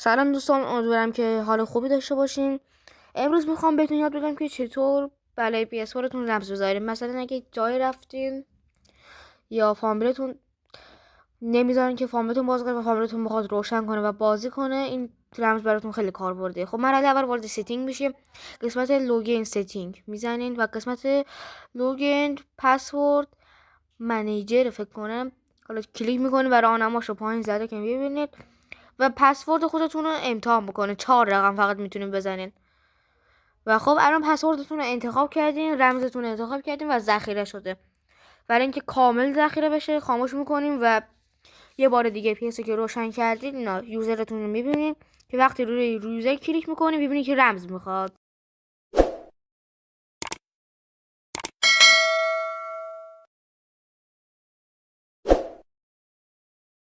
سلام دوستان، امیدوارم که حال خوبی داشته باشین. امروز میخوام بهتون یاد بدم که چطور برای PS4 تون رمز بذارین. مثلا اگه جای رفتین یا فامیلتون نمیذارن که فامیلتون باز کنه و فامیلتون میخواد روشن کنه و بازی کنه، این رمز براتون خیلی کار برده. خب مرحله اول وارد ستینگ میشیم، قسمت لوگین ستینگ میزنین و قسمت لوگین پسورد منیجر فکر کنم، حالا کلیک میکنین و راهنماشو پایین زده که ببینید و پسورد خودتون رو امتحان بکنه. 4 رقم فقط میتونین بزنین. و خب الان پسوردتون رو انتخاب کردین، رمزتون رو انتخاب کردین و ذخیره شده. برای اینکه کامل ذخیره بشه خاموش میکنیم و یه بار دیگه پیسی که روشن کردید اینا یوزرتون رو میبینین که وقتی روی یوزر کلیک میکنین ببینید که رمز میخواد.